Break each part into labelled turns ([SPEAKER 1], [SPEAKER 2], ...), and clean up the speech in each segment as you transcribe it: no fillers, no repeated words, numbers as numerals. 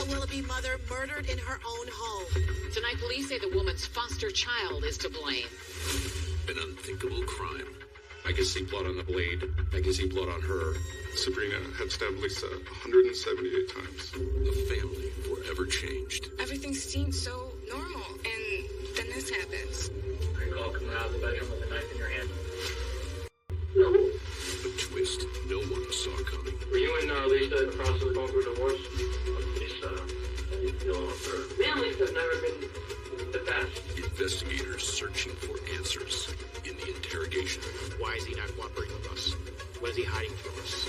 [SPEAKER 1] Willoughby mother murdered in her own home.
[SPEAKER 2] Tonight, police say the woman's foster child is to blame.
[SPEAKER 3] An unthinkable crime. I can see blood on the blade. I can see blood on her.
[SPEAKER 4] Sabrina had stabbed Lisa 178 times.
[SPEAKER 3] A family forever changed.
[SPEAKER 5] Everything seemed so normal, and then this happens.
[SPEAKER 6] Recall coming out of the bedroom with a knife in your hand.
[SPEAKER 3] A twist no one saw coming.
[SPEAKER 6] Were you and Lisa in the process of going through a divorce? Lisa, I didn't feel on her. Families have never been the best.
[SPEAKER 3] Investigators searching for answers in the interrogation.
[SPEAKER 7] Why is he not cooperating with us? What is he hiding from us?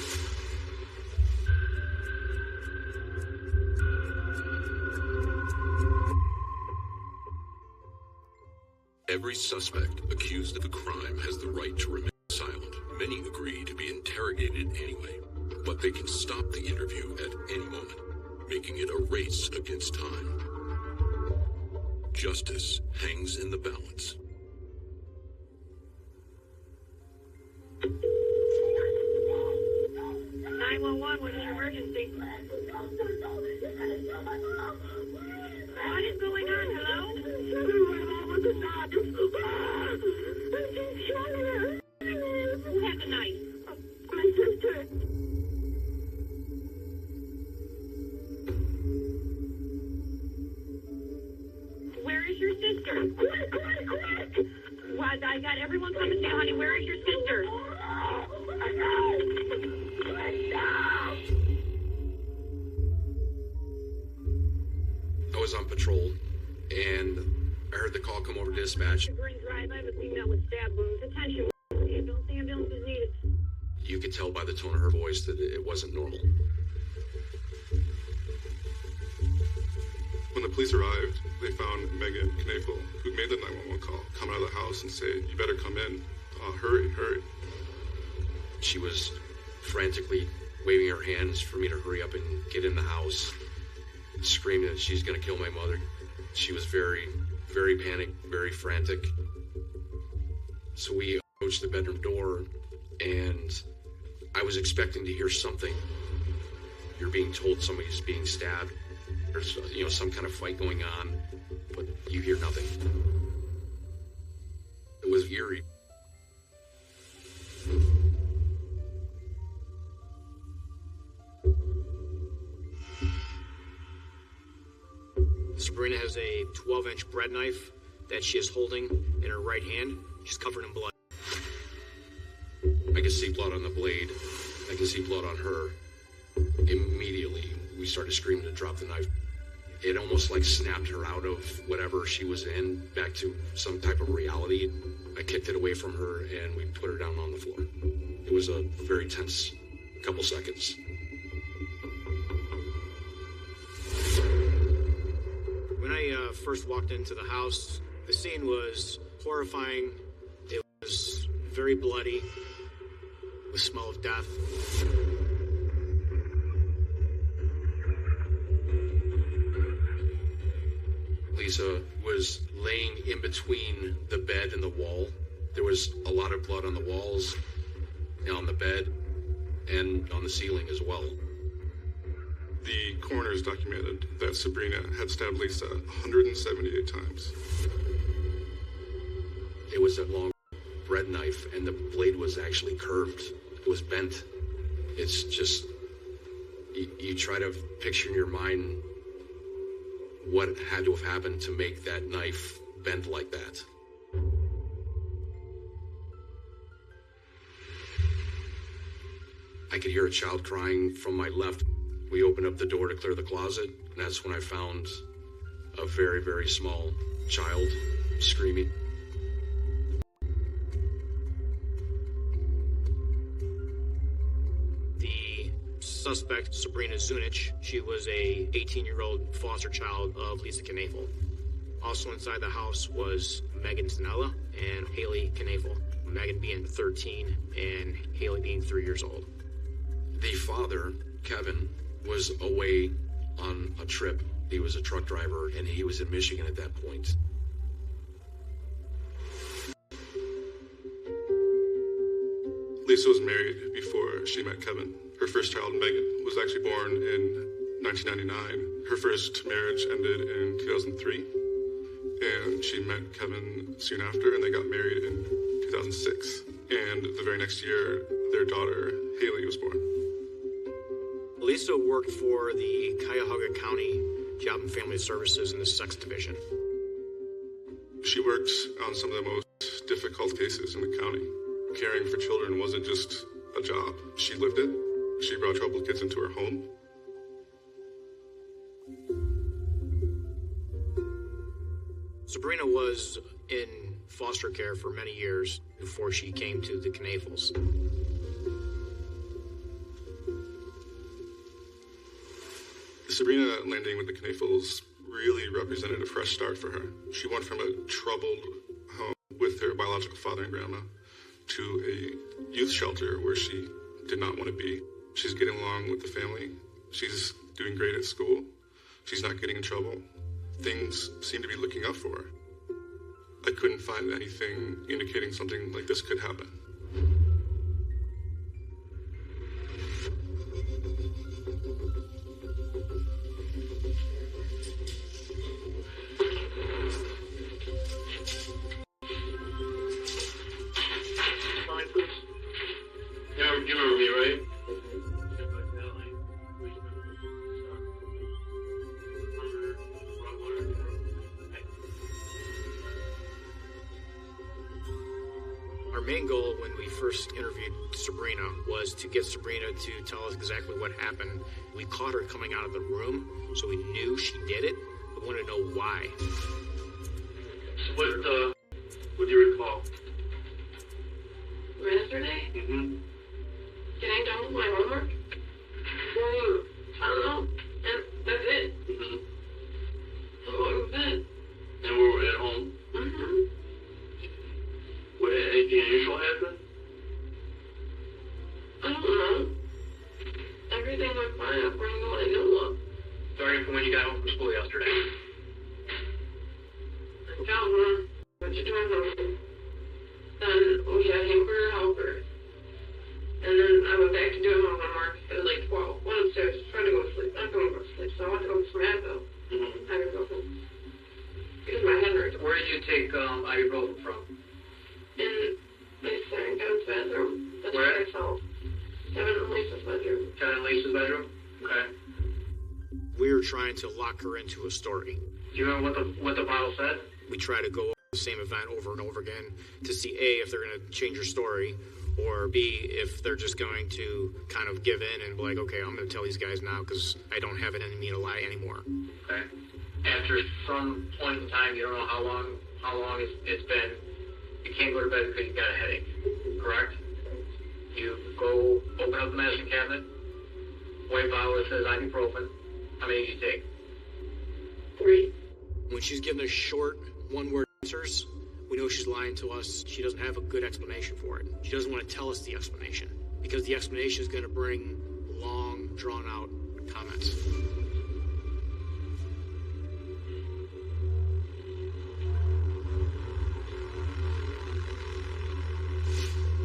[SPEAKER 3] Every suspect accused of a crime has the right to remain silent. Many agree to be interrogated anyway, but they can stop the interview at any moment, making it a race against time. Justice hangs in the balance.
[SPEAKER 8] 911, what is your emergency? What is going on? Hello? Who had the knife? My sister. Where is your sister? Quick! What? I got everyone coming down, honey. Where is your sister?
[SPEAKER 7] I was on patrol, and I heard the call come over to dispatch.
[SPEAKER 8] Green Drive, I have a female with stab wounds. Attention, ambulance is needed.
[SPEAKER 7] You could tell by the tone of her voice that it wasn't normal.
[SPEAKER 4] When the police arrived, they found Megan Knafel, who made the 911 call, come out of the house and say, "You better come in. Hurry."
[SPEAKER 7] She was frantically waving her hands for me to hurry up and get in the house, screaming that she's going to kill my mother. She was very, very panicked, very frantic. So we approached the bedroom door, and I was expecting to hear something. You're being told somebody's being stabbed. There's, some kind of fight going on, but you hear nothing. It was eerie. Sabrina has a 12-inch bread knife that she is holding in her right hand. She's covered in blood. I can see blood on the blade. I can see blood on her. Immediately, we started screaming to drop the knife. It almost like snapped her out of whatever she was in, back to some type of reality. I kicked it away from her, and we put her down on the floor. It was a very tense couple seconds. When I first walked into the house, the scene was horrifying. It was very bloody, the smell of death. Lisa was laying in between the bed and the wall. There was a lot of blood on the walls, and on the bed, and on the ceiling as well.
[SPEAKER 4] The coroners documented that Sabrina had stabbed Lisa 178 times.
[SPEAKER 7] It was a long bread knife, and the blade was actually curved. It was bent. It's just, you try to picture in your mind what had to have happened to make that knife bent like that. I could hear a child crying from my left. We opened up the door to clear the closet, and that's when I found a very, very small child screaming. The suspect, Sabrina Zunich, she was a 18-year-old foster child of Lisa Knafel. Also inside the house was Megan Tonella and Haley Knafel, Megan being 13 and Haley being 3 years old. The father, Kevin, was away on a trip. He was a truck driver, and he was in Michigan at that point.
[SPEAKER 4] Lisa was married before she met Kevin. Her first child, Megan, was actually born in 1999. Her first marriage ended in 2003, and she met Kevin soon after, and they got married in 2006. And the very next year, their daughter, Haley, was born.
[SPEAKER 9] Lisa worked for the Cuyahoga County Job and Family Services in the sex division.
[SPEAKER 4] She worked on some of the most difficult cases in the county. Caring for children wasn't just a job. She lived it. She brought troubled kids into her home.
[SPEAKER 9] Sabrina was in foster care for many years before she came to the Knafels.
[SPEAKER 4] Sabrina landing with the Knafels really represented a fresh start for her. She went from a troubled home with her biological father and grandma to a youth shelter where she did not want to be. She's getting along with the family. She's doing great at school. She's not getting in trouble. Things seem to be looking up for her. I couldn't find anything indicating something like this could happen.
[SPEAKER 6] You remember me, right?
[SPEAKER 9] Our main goal when we first interviewed Sabrina was to get Sabrina to tell us exactly what happened. We caught her coming out of the room, so we knew she did it. We wanted to know why.
[SPEAKER 6] So what do you recall?
[SPEAKER 5] Yesterday?
[SPEAKER 6] Mm-hmm.
[SPEAKER 5] Getting done with my homework? I don't know. And that's it.
[SPEAKER 6] Mm-hmm.
[SPEAKER 5] I'm going to bed.
[SPEAKER 6] And we were at home?
[SPEAKER 5] Mm-hmm.
[SPEAKER 6] What, anything unusual happen?
[SPEAKER 5] I don't know. Everything went fine according to what I know of.
[SPEAKER 6] Starting from when you got home from school yesterday.
[SPEAKER 5] I got home, went to drive home. Then we had hamburger helper. And then I went back to doing my homework. It was like 12. Went upstairs, tried to go to sleep. Not going to go to sleep, so I went to go get some Advil.
[SPEAKER 6] Mm-hmm.
[SPEAKER 5] Ibuprofen. Because my head hurts.
[SPEAKER 6] Where did you take ibuprofen from?
[SPEAKER 5] In my son Kevin's bathroom. That's where I fell. Kevin and Lisa's bedroom.
[SPEAKER 6] Kevin and Lisa's bedroom? Okay.
[SPEAKER 9] We were trying to lock her into a story.
[SPEAKER 6] Do you remember what the bottle said?
[SPEAKER 9] We try to go over the same event over and over again to see A, if they're going to change her story, or B, if they're just going to kind of give in and be like, okay, I'm going to tell these guys now because I don't have it in me to lie anymore.
[SPEAKER 6] Okay. After some point in time, you don't know how long it's been, you can't go to bed because you've got a headache, correct? You go open up the medicine cabinet, white bottle that says ibuprofen. How many do you take?
[SPEAKER 5] 3.
[SPEAKER 9] When she's giving us short, one-word answers, we know she's lying to us. She doesn't have a good explanation for it. She doesn't want to tell us the explanation because the explanation is going to bring long, drawn-out comments.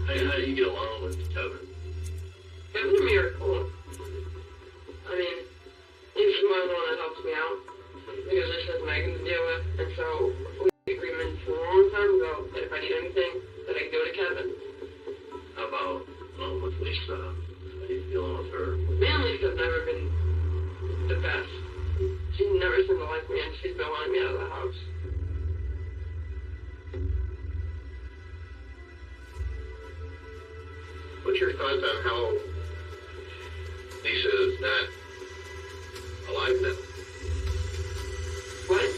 [SPEAKER 6] How do you get along with Kevin?
[SPEAKER 5] Kevin's and me are cool. I mean, he's the one that helps me out. Because this is Megan to deal with. And so we made an agreement a long time ago that if I need anything, that I can go to Kevin.
[SPEAKER 6] How about with Lisa? How do you feeling with her?
[SPEAKER 5] Me and Lisa's never been the best. She's never seemed to like me, and she's been wanting me out of the house.
[SPEAKER 6] What's your thoughts on how Lisa is not alive now?
[SPEAKER 5] What?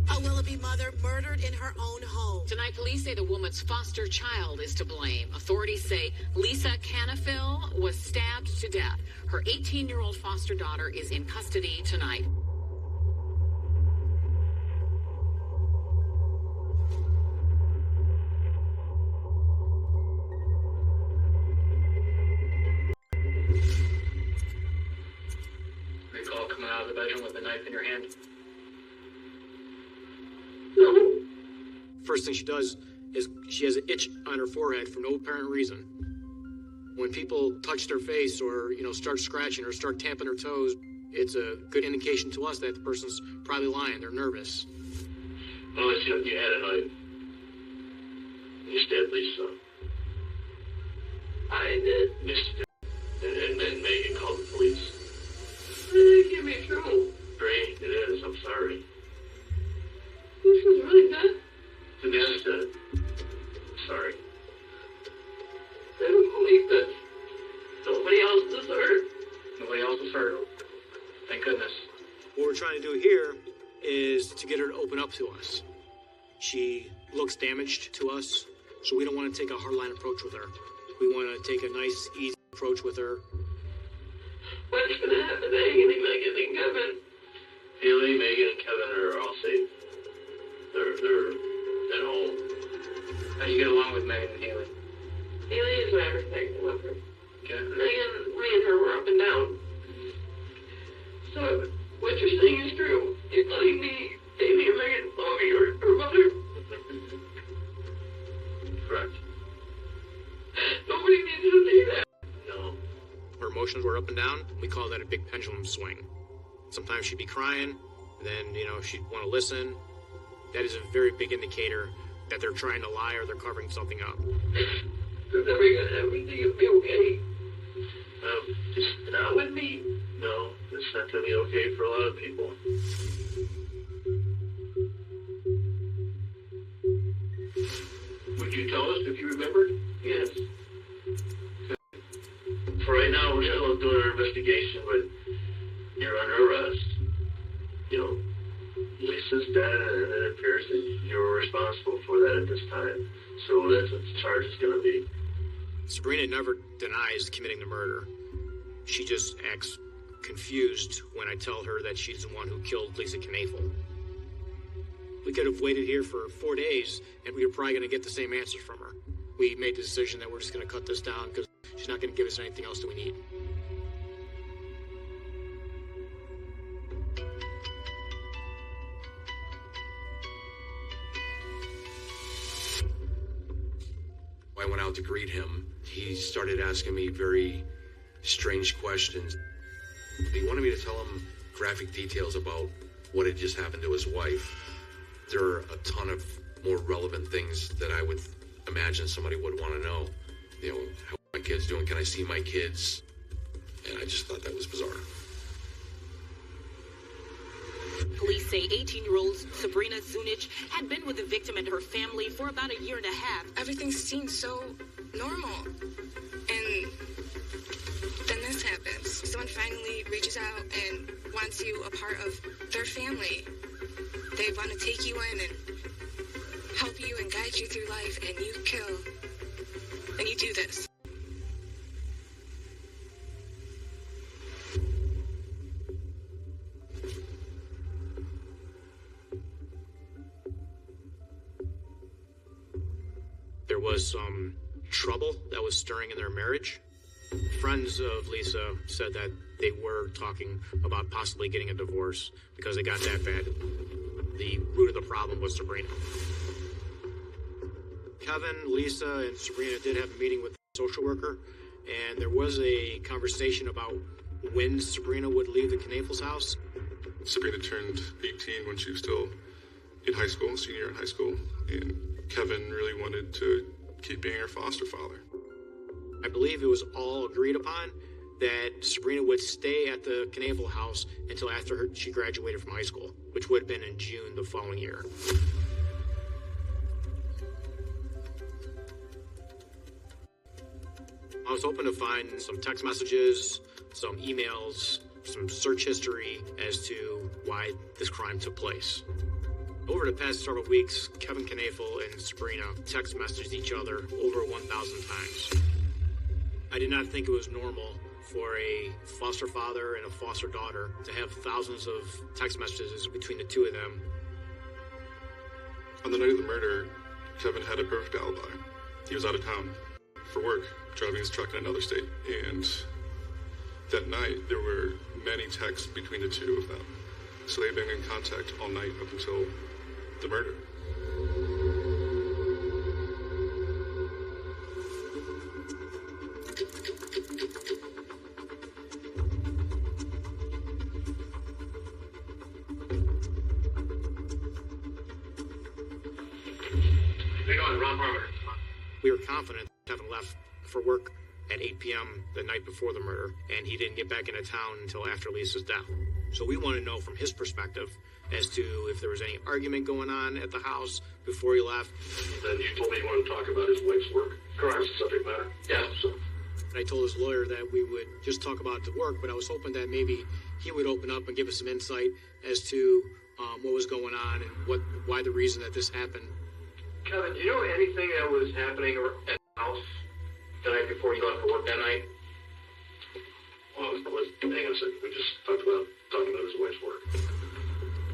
[SPEAKER 1] A Willoughby mother murdered in her own home.
[SPEAKER 2] Tonight, police say the woman's foster child is to blame. Authorities say Lisa Canafil was stabbed to death. Her 18-year-old foster daughter is in custody tonight.
[SPEAKER 6] Recall coming out of the bedroom with a knife in your hand?
[SPEAKER 5] No.
[SPEAKER 9] First thing she does she has an itch on her forehead for no apparent reason. When people touch their face or, start scratching or start tapping their toes, it's a good indication to us that the person's probably lying. They're nervous.
[SPEAKER 10] Unless you had a knife. You stabbed Lisa.
[SPEAKER 5] I did.
[SPEAKER 10] Yes, you did. And then Megan called the police.
[SPEAKER 5] That can't be true.
[SPEAKER 10] Great, it is. I'm sorry.
[SPEAKER 5] This is really dead.
[SPEAKER 10] Denise is dead. Sorry.
[SPEAKER 5] I don't believe this. Nobody else is hurt.
[SPEAKER 6] Nobody else was hurt. Thank goodness.
[SPEAKER 9] What we're trying to do here is to get her to open up to us. She looks damaged to us, so we don't want to take a hardline approach with her. We want to take a nice, easy approach with her.
[SPEAKER 5] What's going to happen to Haley, Megan, and Kevin?
[SPEAKER 10] Haley, Megan, and Kevin are all safe. They're at home.
[SPEAKER 6] How do you get along with Megan and Haley?
[SPEAKER 5] Haley is my everything. I love her.
[SPEAKER 10] Okay.
[SPEAKER 5] Megan, me and her were up and down. So, what you're saying is true. You're telling me Haley and Megan love me or her mother?
[SPEAKER 10] Correct.
[SPEAKER 5] Nobody needs to see that.
[SPEAKER 10] No.
[SPEAKER 9] Her emotions were up and down. We call that a big pendulum swing. Sometimes she'd be crying, then, she'd want to listen. That is a very big indicator that they're trying to lie or they're covering something up.
[SPEAKER 5] Is everything will be okay?
[SPEAKER 10] Just
[SPEAKER 5] Not with me.
[SPEAKER 10] no. It's not going to be okay for a lot of people. Would you tell us if you remembered?
[SPEAKER 5] Yes.
[SPEAKER 10] For right now, we're still doing our investigation, but you're under arrest. Lisa's dead, and it appears that you're responsible for that at this time. So that's what the charge is going to be.
[SPEAKER 9] Sabrina never denies committing the murder. She just acts confused when I tell her that she's the one who killed Lisa Knafel. We could have waited here for 4 days, and we were probably going to get the same answer from her. We made the decision that we're just going to cut this down because she's not going to give us anything else that we need.
[SPEAKER 7] I went out to greet him. He started asking me very strange questions. He wanted me to tell him graphic details about what had just happened to his wife. There are a ton of more relevant things that I would imagine somebody would want to know. How my kid's doing, can I see my kids? And I just thought that was bizarre.
[SPEAKER 11] Police say 18-year-old Sabrina Zunic had been with the victim and her family for about a year and a half.
[SPEAKER 12] Everything seemed so normal. And then this happens. Someone finally reaches out and wants you a part of their family. They want to take you in and help you and guide you through life, and you kill. And you do this.
[SPEAKER 9] There was some trouble that was stirring in their marriage. Friends of Lisa said that they were talking about possibly getting a divorce because it got that bad. The root of the problem was Sabrina. Kevin, Lisa, and Sabrina did have a meeting with the social worker, and there was a conversation about when Sabrina would leave the Knafels' house.
[SPEAKER 4] Sabrina turned 18 when she was still in high school, senior in high school, and Kevin really wanted to keep being her foster father.
[SPEAKER 9] I believe it was all agreed upon that Sabrina would stay at the Knafel house until after she graduated from high school, which would have been in June the following year. I was hoping to find some text messages, some emails, some search history as to why this crime took place. Over the past several weeks, Kevin Knafel and Sabrina text messaged each other over 1,000 times. I did not think it was normal for a foster father and a foster daughter to have thousands of text messages between the two of them.
[SPEAKER 4] On the night of the murder, Kevin had a perfect alibi. He was out of town for work, driving his truck in another state, and that night there were many texts between the two of them. So they'd been in contact all night up until the murder.
[SPEAKER 6] Ron Palmer.
[SPEAKER 9] We were confident Kevin left for work at 8 p.m. the night before the murder, and he didn't get back into town until after Lisa's death. So we want to know from his perspective as to if there was any argument going on at the house before he left.
[SPEAKER 10] Then you told me you wanted to talk about his wife's work. Correct. That's the subject matter.
[SPEAKER 6] Yeah.
[SPEAKER 10] So,
[SPEAKER 9] And I told his lawyer that we would just talk about the work, but I was hoping that maybe he would open up and give us some insight as to what was going on and why the reason that this happened.
[SPEAKER 6] Kevin, do you know anything that was happening at the house the night before you left for work that night?
[SPEAKER 10] well, hang on a second. We just talking about his wife's work.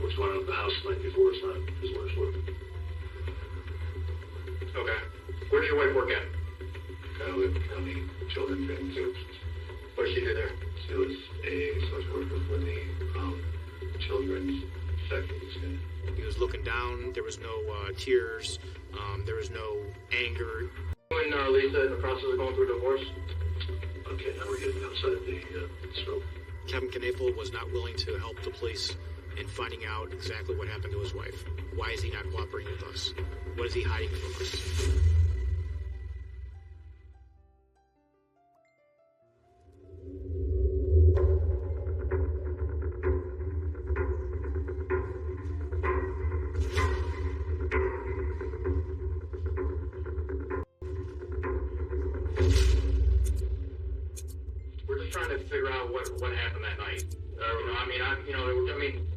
[SPEAKER 10] What's going on at the house the night before is not his wife's work.
[SPEAKER 6] Okay. Where does your wife work at?
[SPEAKER 10] County Children's Services.
[SPEAKER 6] What does she do there?
[SPEAKER 10] She was a social worker for the children's section.
[SPEAKER 9] He was looking down. There was no tears. There was no anger.
[SPEAKER 6] You and Lisa in the process of going through a divorce?
[SPEAKER 10] Okay, now we're getting outside the scope.
[SPEAKER 9] Kevin Knapel was not willing to help the police in finding out exactly what happened to his wife. Why is he not cooperating with us? What is he hiding from us?
[SPEAKER 6] We're just trying to figure out what happened that night.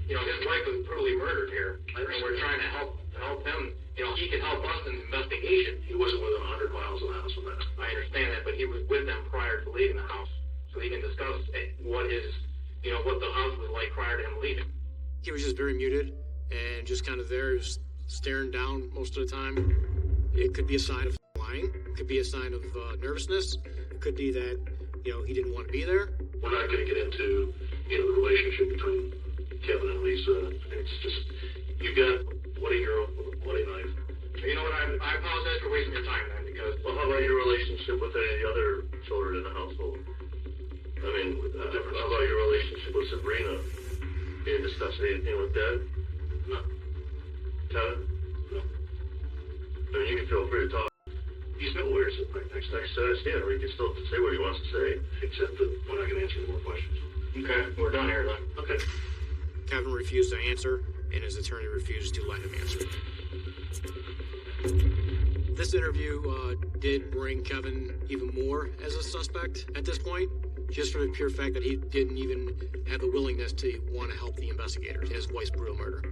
[SPEAKER 6] His wife was brutally murdered here, and we're trying to help him. He can help us in the investigation.
[SPEAKER 10] He wasn't within 100 miles of the house when that.
[SPEAKER 6] I understand that, but he was with them prior to leaving the house, so he can discuss what the house was like prior to him leaving.
[SPEAKER 9] He was just very muted and just kind of there, just staring down most of the time. It could be a sign of lying. It could be a sign of nervousness. It could be that, he didn't want to be there.
[SPEAKER 10] We're not going to get into, the relationship between Kevin and Lisa. It's just, you got bloody girl with a bloody knife.
[SPEAKER 6] You know what? I apologize for wasting your time then, because.
[SPEAKER 10] Well, how about your relationship with any of the other children in the household? I mean, how about your relationship with Sabrina? You didn't discuss anything with Dad?
[SPEAKER 6] No.
[SPEAKER 10] Kevin?
[SPEAKER 6] No.
[SPEAKER 10] I mean, you can feel free to talk. He's no lawyer sitting right next to us, or he can still say what he wants to say, except that we're not going to answer any more questions.
[SPEAKER 6] Okay, we're done here then.
[SPEAKER 10] Okay.
[SPEAKER 9] Kevin refused to answer, and his attorney refused to let him answer. This interview did bring Kevin even more as a suspect at this point, just for the pure fact that he didn't even have the willingness to want to help the investigators in his wife's brutal murder.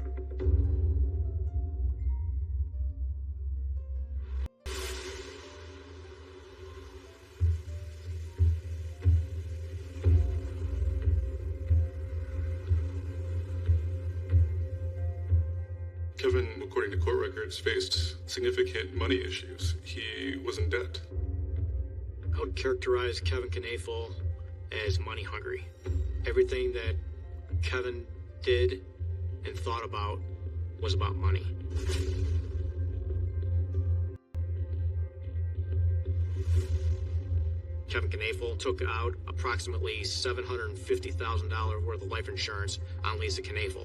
[SPEAKER 4] Kevin, according to court records, faced significant money issues. He was in debt.
[SPEAKER 9] I would characterize Kevin Knapel as money hungry. Everything that Kevin did and thought about was about money. Kevin Knapel took out approximately $750,000 worth of life insurance on Lisa Knapel.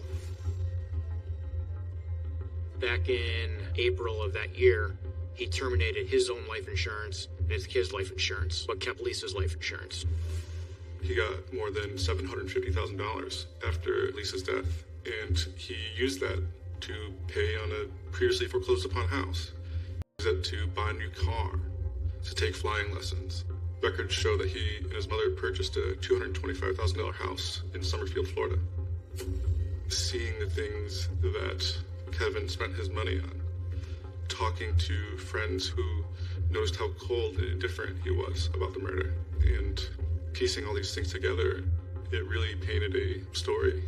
[SPEAKER 9] Back in April of that year, he terminated his own life insurance and his kid's life insurance, but kept Lisa's life insurance.
[SPEAKER 4] He got more than $750,000 after Lisa's death, and he used that to pay on a previously foreclosed upon house. He used it to buy a new car, to take flying lessons. Records show that he and his mother purchased a $225,000 house in Summerfield, Florida. Seeing the things that Kevin spent his money on, talking to friends who noticed how cold and indifferent he was about the murder, and piecing all these things together, it really painted a story.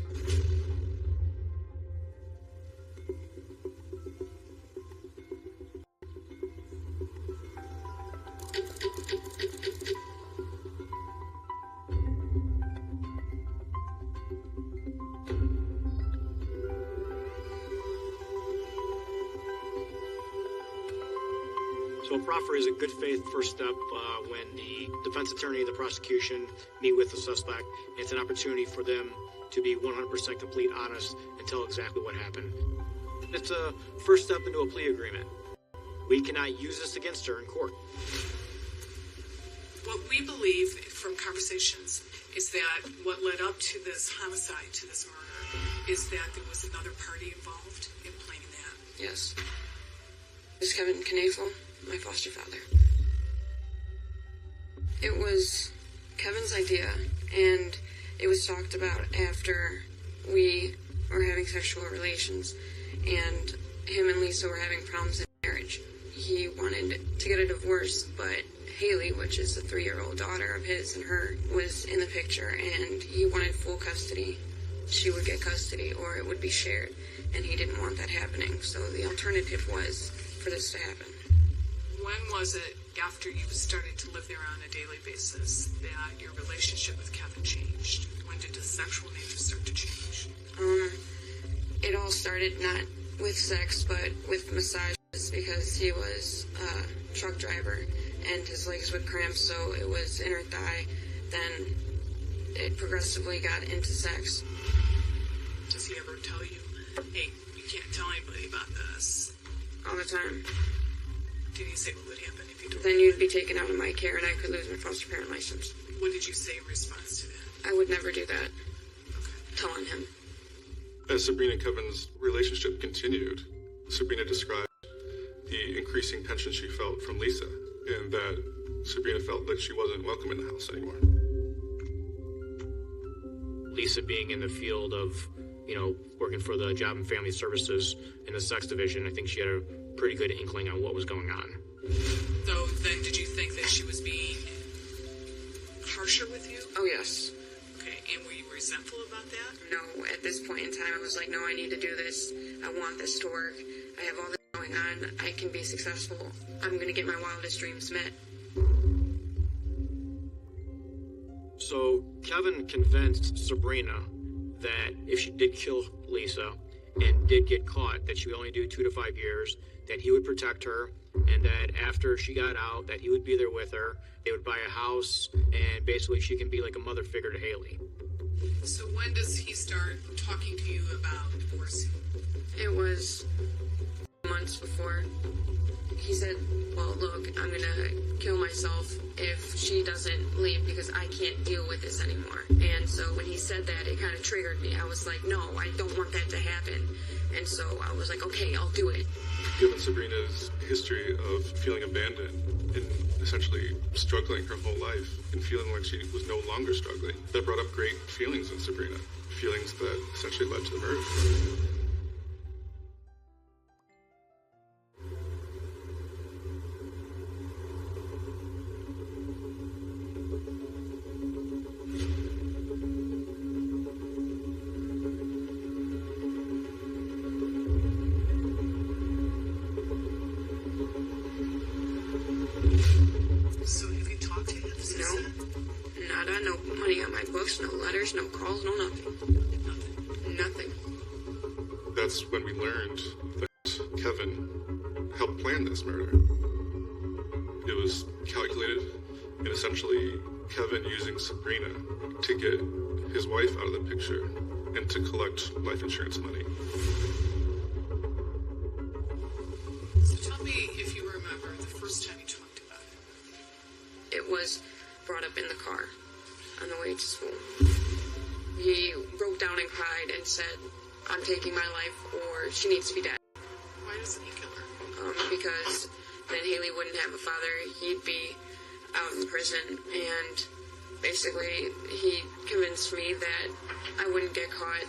[SPEAKER 9] So a proffer is a good faith first step when the defense attorney and the prosecution meet with the suspect. It's an opportunity for them to be 100% complete honest and tell exactly what happened. It's a first step into a plea agreement. we cannot use this against her in court.
[SPEAKER 13] What we believe from conversations is that what led up to this homicide, to this murder, is that there was another party involved in planning that.
[SPEAKER 12] Yes. It was Kevin Knafel, my foster father. It was Kevin's idea, and it was talked about after we were having sexual relations, and him and Lisa were having problems in marriage. He wanted to get a divorce, but Haley, which is the 3-year-old daughter of his and her, was in the picture, and he wanted full custody. She would get custody, or it would be shared, and he didn't want that happening, so the alternative was for this to happen.
[SPEAKER 13] When was it, after you started to live there on a daily basis, that your relationship with Kevin changed? When did the sexual nature start to change?
[SPEAKER 12] It all started not with sex, but with massages, because he was a truck driver, and his legs would cramp, so it was inner thigh. Then it progressively got into sex.
[SPEAKER 13] Does he ever tell you, hey, you can't tell anybody about this?
[SPEAKER 12] All the time.
[SPEAKER 13] Did he say what would happen if you told
[SPEAKER 12] Then you'd be taken out of my care and I could lose my foster parent license.
[SPEAKER 13] What did you say in response to that?
[SPEAKER 12] I would never do that. Okay. Telling him.
[SPEAKER 4] As Sabrina and Kevin's relationship continued, Sabrina described the increasing tension she felt from Lisa, and that Sabrina felt that she wasn't welcome in the house anymore.
[SPEAKER 9] Lisa being in the field of, working for the Job and Family Services in the sex division, I think she had a pretty good inkling on what was going on.
[SPEAKER 13] So then did you think that she was being harsher with you?
[SPEAKER 12] Oh, yes.
[SPEAKER 13] Okay, and were you resentful about that?
[SPEAKER 12] No, at this point in time, I was like, no, I need to do this. I want this to work. I have all this going on. I can be successful. I'm going to get my wildest dreams met.
[SPEAKER 9] So Kevin convinced Sabrina that if she did kill Lisa and did get caught, that she would only do 2 to 5 years, that he would protect her, and that after she got out, that he would be there with her. They would buy a house, and basically she can be like a mother figure to Haley.
[SPEAKER 13] So when does he start talking to you about divorce?
[SPEAKER 12] It was months before. He said, well, look, I'm going to kill myself if she doesn't leave because I can't deal with this anymore. And so when he said that, it kind of triggered me. I was like, no, I don't want that to happen. And so I was like, okay, I'll do it.
[SPEAKER 4] Given Sabrina's history of feeling abandoned and essentially struggling her whole life and feeling like she was no longer struggling, that brought up great feelings in Sabrina, feelings that essentially led to the murder.
[SPEAKER 13] So have you talked to him since then?
[SPEAKER 12] No, nada, no money on my books, no letters, no calls, no nothing. Nothing.
[SPEAKER 4] That's when we learned that Kevin helped plan this murder. It was calculated, and essentially Kevin using Sabrina to get his wife out of the picture and to collect life insurance money.
[SPEAKER 13] So tell me if you remember the first time you talked about it.
[SPEAKER 12] It was brought up in the car on the way to school. He broke down and cried and said, I'm taking my life or she needs to be dead.
[SPEAKER 13] Why doesn't he kill her?
[SPEAKER 12] Because then Haley wouldn't have a father. He'd be out in prison, and basically he convinced me that I wouldn't get caught.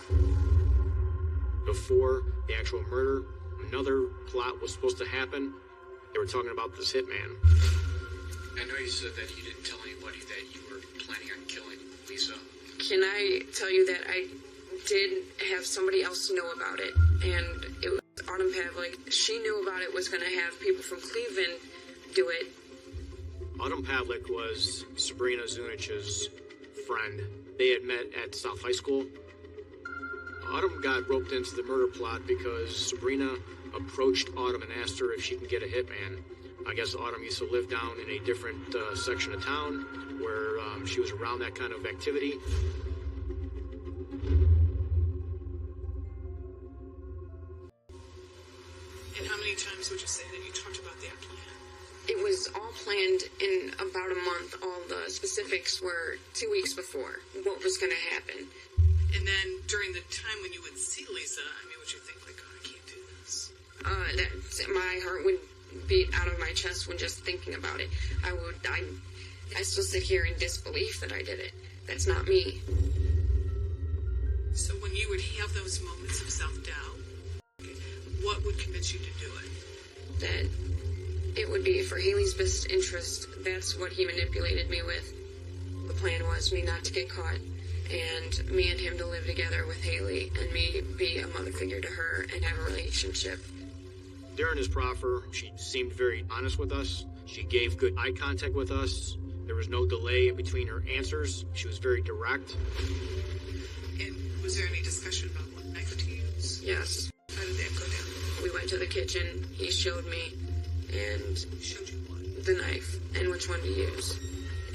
[SPEAKER 9] Before the actual murder, another plot was supposed to happen. They were talking about this hitman.
[SPEAKER 7] I know you said that you didn't tell anybody that you were planning on killing Lisa.
[SPEAKER 12] Can I tell you that I did have somebody else know about it, and it was Autumn Pavlik. She knew about it, was going to have people from Cleveland do it.
[SPEAKER 9] Autumn Pavlik was Sabrina Zunich's friend. They had met at South High School. Autumn got roped into the murder plot because Sabrina approached Autumn and asked her if she can get a hitman. I guess Autumn used to live down in a different section of town where she was around that kind of activity.
[SPEAKER 13] And how many times would you say that you talked about that plan?
[SPEAKER 12] It was all planned in about a month. All the specifics were 2 weeks before what was going to happen.
[SPEAKER 13] And then during the time when you would see Lisa, I mean, would you think, like, oh, I can't do this?
[SPEAKER 12] My heart would beat out of my chest when just thinking about it. I still sit here in disbelief that I did it. That's not me.
[SPEAKER 13] So when you would have those moments of self-doubt, what would convince you to do it?
[SPEAKER 12] That it would be for Haley's best interest. That's what he manipulated me with. The plan was me not to get caught, and me and him to live together with Haley, and me be a mother figure to her and have a relationship.
[SPEAKER 9] During his proffer, she seemed very honest with us. She gave good eye contact with us. There was no delay in between her answers. She was very direct.
[SPEAKER 13] And was there any discussion about what knife to use?
[SPEAKER 12] Yes.
[SPEAKER 13] How did that go down?
[SPEAKER 12] We went to the kitchen. He showed me, and
[SPEAKER 13] showed you what?
[SPEAKER 12] The knife and which one to use.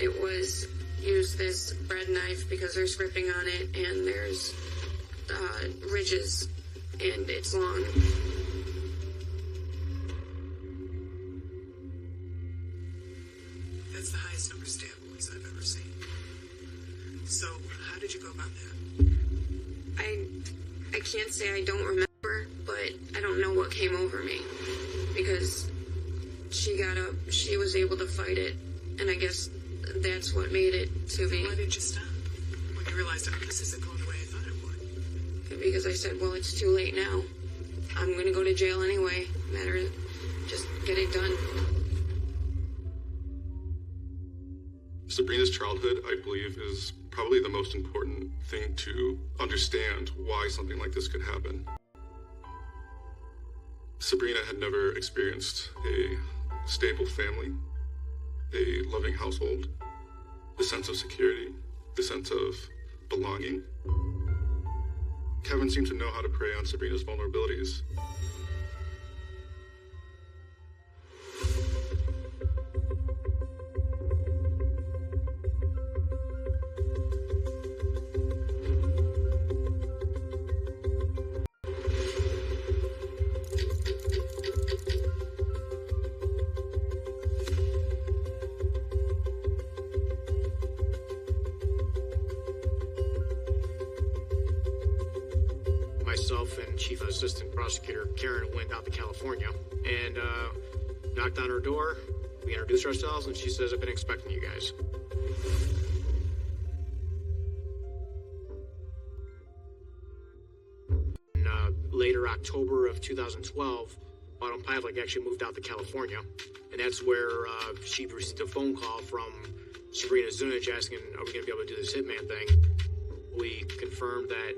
[SPEAKER 12] It was use this bread knife because there's ripping on it and there's ridges and it's long.
[SPEAKER 13] That's the highest number of stab wounds I've ever seen. So how did you go about that?
[SPEAKER 12] I can't say I don't remember, but I don't know what came over me because she got up, she was able to fight it, and I guess that's what made it to be.
[SPEAKER 13] Why did you stop when you realized, oh, this isn't going the way I thought it would?
[SPEAKER 12] Because I said, well, it's too late now. I'm going to go to jail anyway. Matter, just get it done.
[SPEAKER 4] Sabrina's childhood, I believe, is probably the most important thing to understand why something like this could happen. Sabrina had never experienced a stable family, a loving household, the sense of security, the sense of belonging. Kevin seemed to know how to prey on Sabrina's vulnerabilities.
[SPEAKER 9] Myself and Chief Assistant Prosecutor Karen went out to California and knocked on her door. We introduced ourselves, and she says, I've been expecting you guys. In later October of 2012, Autumn Pavlik actually moved out to California, and that's where she received a phone call from Sabrina Zunic asking, are we going to be able to do this hitman thing? We confirmed that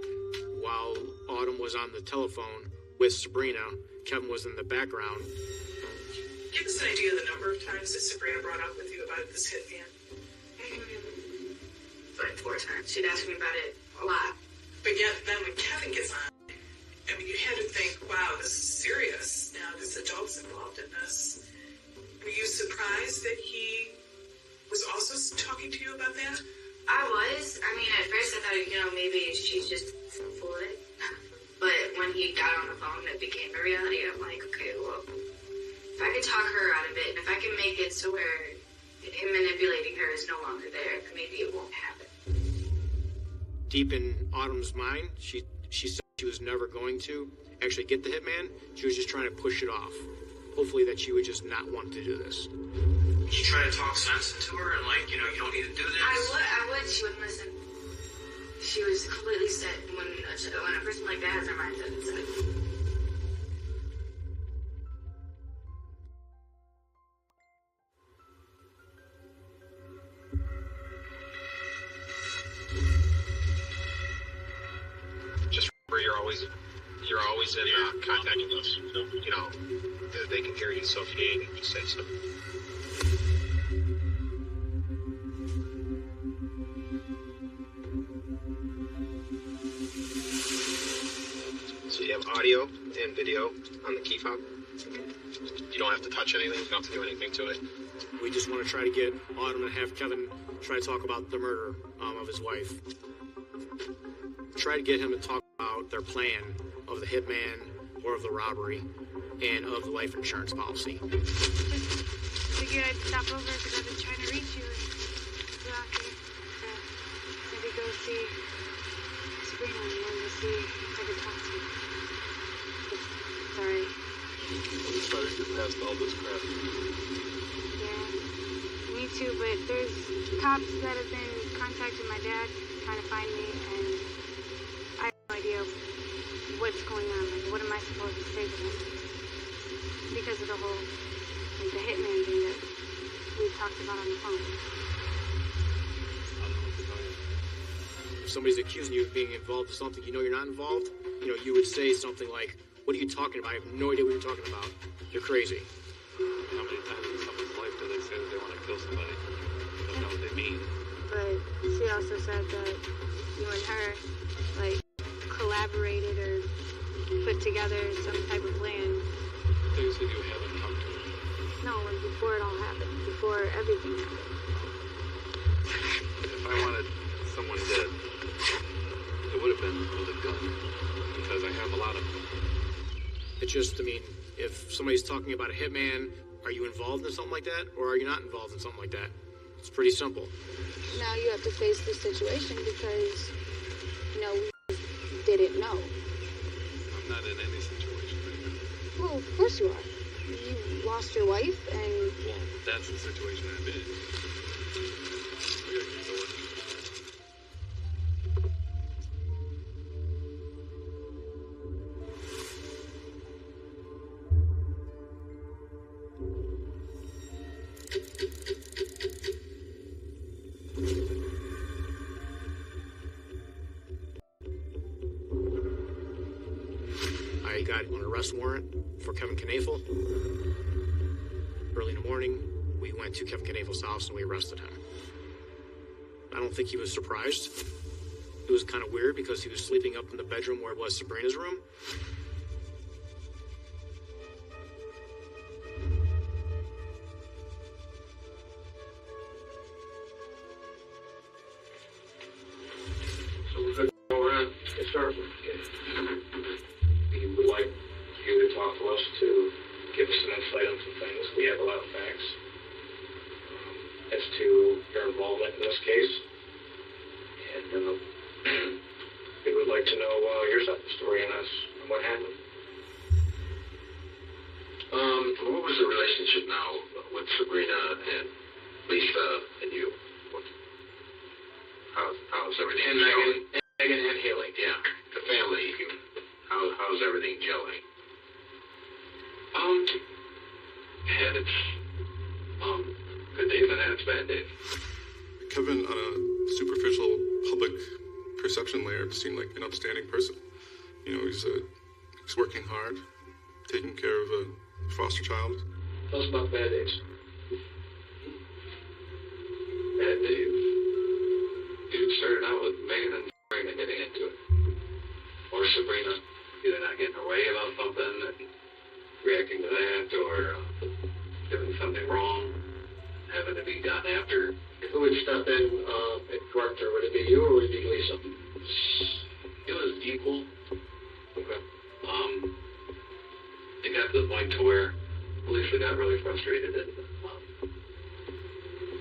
[SPEAKER 9] while Autumn was on the telephone with Sabrina, Kevin was in the background.
[SPEAKER 13] Give us an idea of the number of times that Sabrina brought up with you about this hitman.
[SPEAKER 14] Like 4 times. She'd ask me about it a lot.
[SPEAKER 13] But yet, then when Kevin gets on, I mean, you had to think, wow, this is serious. Now, this adult's involved in this. Were you surprised that he was also talking to you about that?
[SPEAKER 14] I was. I mean, at first I thought, maybe she's just full of it. But when he got on the phone, it became a reality. I'm like, okay, well, if I could talk her out of it, and if I can make it so where him manipulating her is no longer there, maybe it won't happen.
[SPEAKER 9] Deep in Autumn's mind, she said she was never going to actually get the hitman. She was just trying to push it off. Hopefully that she would just not want to do this.
[SPEAKER 7] You try to talk sense into her and you don't need to do this?
[SPEAKER 14] I would. She wouldn't listen. She was completely set. When a person like that has their mindset, it's set.
[SPEAKER 15] Just remember, you're always in contacting us. They can hear you, so if you need anything, just say so. So you have audio and video on the key fob. You don't have to touch anything. You don't have to do anything to it.
[SPEAKER 9] We just want to try to get Autumn and have Kevin try to talk about the murder of his wife. Try to get him to talk about their plan of the hitman, or of the robbery, and of the life insurance policy.
[SPEAKER 16] Figured I'd stop over because I've been trying to reach you. Go out there. Maybe go see Sabrina and wanted to see if I could talk to you. Sorry.
[SPEAKER 10] I'm sorry to get past all this crap.
[SPEAKER 16] Yeah, me too, but there's cops that have been contacting my dad, trying to find me, and I have no idea what's going on. Like, what am I supposed to say to them? Because of the whole, like, the hitman thing that we talked about on the phone.
[SPEAKER 9] If somebody's accusing you of being involved in something you know you're not involved, you would say something like, "What are you talking about? I have no idea what you're talking about. You're crazy."
[SPEAKER 10] How many times in someone's life do they say that they want to kill somebody? They don't know what they mean.
[SPEAKER 16] But she also said that you and her, like, collaborated or put together some type of plan.
[SPEAKER 10] So you said you haven't talked to her?
[SPEAKER 16] No, like before it all happened, before everything happened.
[SPEAKER 10] If I wanted someone dead, it would have been with a gun, because I have a lot of them.
[SPEAKER 9] It's just, if somebody's talking about a hitman, are you involved in something like that, or are you not involved in something like that? It's pretty simple.
[SPEAKER 16] Now you have to face the situation because, we didn't know.
[SPEAKER 10] I'm not in any situation right now.
[SPEAKER 16] Well, of course you are. You lost your wife and...
[SPEAKER 10] Well, that's the situation I'm in. We gotta keep going.
[SPEAKER 9] I got an arrest warrant for Kevin Knafel. Early in the morning, we went to Kevin Knafel's house and we arrested him. I don't think he was surprised. It was kind of weird because he was sleeping up in the bedroom where it was Sabrina's room.
[SPEAKER 6] So we're good to go around. Get started. We would like you to talk to us to give us some insight on some things. We have a lot of facts as to your involvement in this case. And we would like to know your side of the story on us and what happened. What was the relationship now with Sabrina and Lisa and you? How's everything? And Megan and Haley, yeah. The family. How's everything gelling? And it's good days and it's bad days.
[SPEAKER 4] Kevin, on a superficial public perception layer, seemed like an upstanding person. He's working hard, taking care of a foster child.
[SPEAKER 6] Tell us about bad days. Bad days. You started out with Megan and Sabrina getting into it. Or Sabrina either not getting her way about something and reacting to that, or doing something wrong, having to be done after. Who would step in and correct her? Would it be you or would it be Lisa? It was equal. Okay. It got to the point to where Lisa got really frustrated and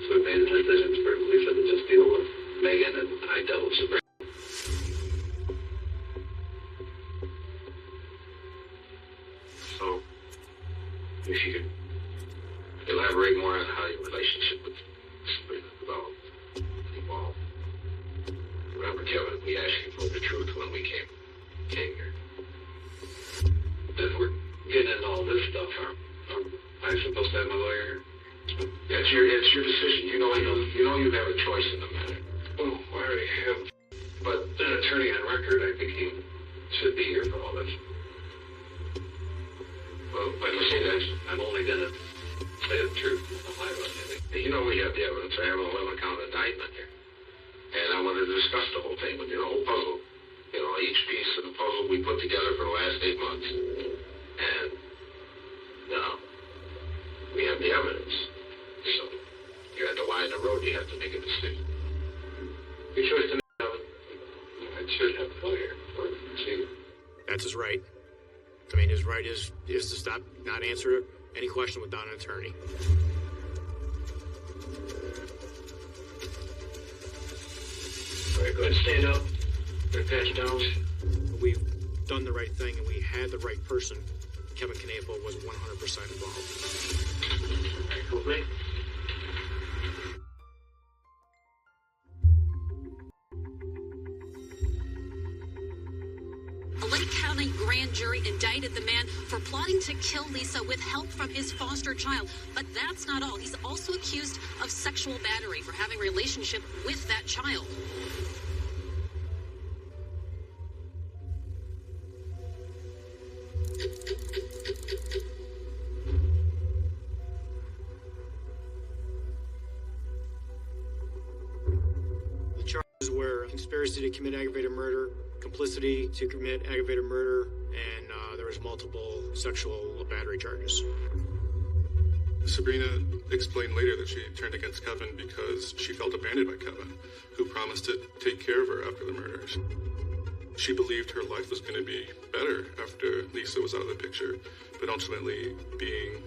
[SPEAKER 6] so we made a decision for Lisa to just deal with Megan and I dealt with Sabrina. So, if you could elaborate more on how your relationship with Sabrina developed, evolved. Remember, Kevin, we asked you for the truth when we came here. Then we're getting into all this stuff. Am I supposed to have my lawyer? It's your decision. You know you have a choice in the matter. Oh, I already have. But an attorney on record, I think he should be here for all this. Well, like I say, I'm only going to say the truth. I'll lie about anything. We have the evidence. I have a 11-count indictment here. And I want to discuss the whole thing with you, the whole puzzle. Each piece of the puzzle we put together for the last 8 months. And now we have the evidence. So you're at the line of the road. You have to make a decision. Your choice to make. I should have a lawyer.
[SPEAKER 9] That's his right. I mean, his right is to stop, not answer any question without an attorney.
[SPEAKER 6] All right, go ahead and stand up. I'm gonna pat you down.
[SPEAKER 9] We've done the right thing, and we had the right person. Kevin Knafel was 100% involved.
[SPEAKER 6] With me?
[SPEAKER 2] A Lake County grand jury indicted the man for plotting to kill Lisa with help from his foster child. But that's not all. He's also accused of sexual battery for having a relationship with that child.
[SPEAKER 9] The charges were conspiracy to commit aggravated murder, complicity to commit aggravated murder, and there was multiple sexual battery charges.
[SPEAKER 4] Sabrina explained later that she turned against Kevin because she felt abandoned by Kevin, who promised to take care of her after the murders. She believed her life was going to be better after Lisa was out of the picture, but ultimately being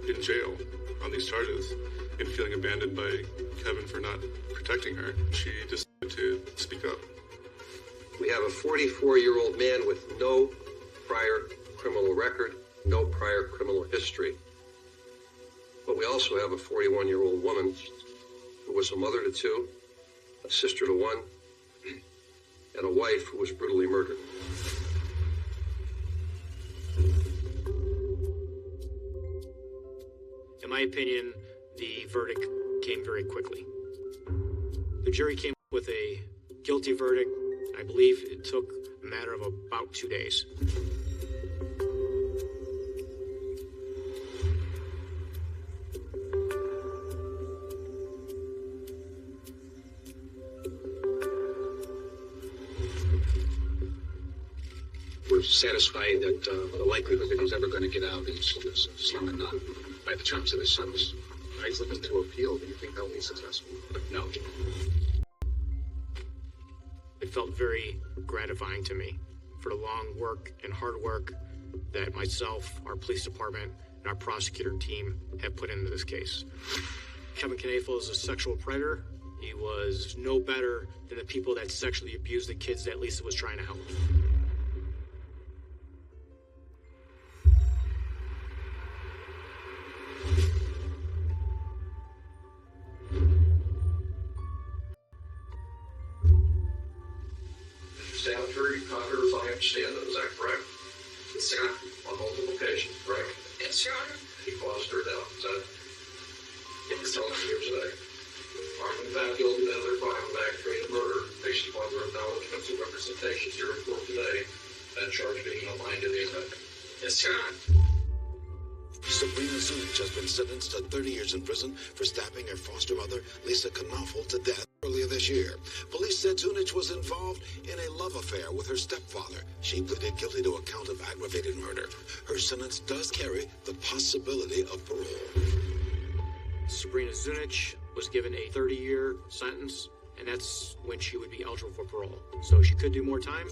[SPEAKER 4] in jail on these charges and feeling abandoned by Kevin for not protecting her, she decided to speak up.
[SPEAKER 17] We have a 44-year-old man with no prior criminal record, no prior criminal history. But we also have a 41-year-old woman who was a mother to two, a sister to one, and a wife who was brutally murdered.
[SPEAKER 9] In my opinion, the verdict came very quickly. The jury came with a guilty verdict. I believe it took a matter of about 2 days.
[SPEAKER 18] We're satisfied that the likelihood that he's ever going to get out is slim and none by the terms of his sentence.
[SPEAKER 10] He's looking to appeal. Do you think that'll be successful?
[SPEAKER 18] No.
[SPEAKER 9] It felt very gratifying to me for the long work and hard work that myself, our police department, and our prosecutor team have put into this case. Kevin Knafel is a sexual predator. He was no better than the people that sexually abused the kids that Lisa was trying to help.
[SPEAKER 17] Sanitary Cotter, as I understand it, is that correct? Yes, sir. On multiple occasions, correct?
[SPEAKER 13] Yes, Your Honor.
[SPEAKER 17] He caused her death, is that? Yes, Your Honor. Here today. Are you found guilty of another crime of aggravated murder based upon your acknowledgments and representations here in court today, and charge being aligned in the indictment?
[SPEAKER 13] Yes, Your Honor.
[SPEAKER 19] Sabrina Zunich has been sentenced to 30 years in prison for stabbing her foster mother, Lisa Knafel, to death earlier this year. Police said Zunich was involved in a love affair with her stepfather. She pleaded guilty to a count of aggravated murder. Her sentence does carry the possibility of parole.
[SPEAKER 9] Sabrina Zunich was given a 30-year sentence, and that's when she would be eligible for parole. So she could do more time.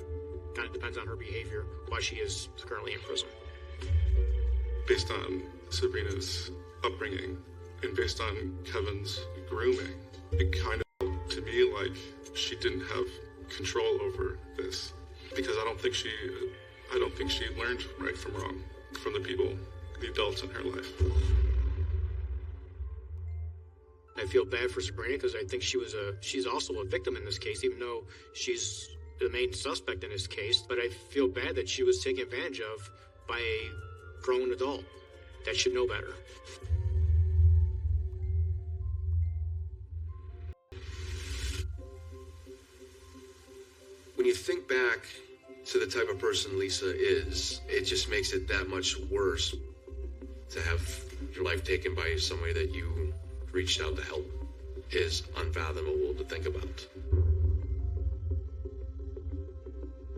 [SPEAKER 9] Kind of depends on her behavior while she is currently in prison.
[SPEAKER 4] Based on Sabrina's upbringing and based on Kevin's grooming, it kind of felt to me like she didn't have control over this, because I don't think she learned right from wrong from the people, the adults in her life.
[SPEAKER 9] I feel bad for Sabrina because I think she's also a victim in this case, even though she's the main suspect in this case. But I feel bad that she was taken advantage of by a grown adult that should know better.
[SPEAKER 7] When you think back to the type of person Lisa is, it just makes it that much worse to have your life taken by somebody that you reached out to help. Is unfathomable to think about.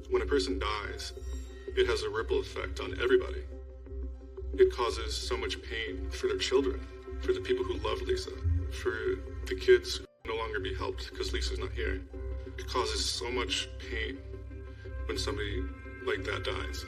[SPEAKER 4] When a person dies, it has a ripple effect on everybody. It causes so much pain for their children, for the people who love Lisa, for the kids who can no longer be helped because Lisa's not here. It causes so much pain when somebody like that dies.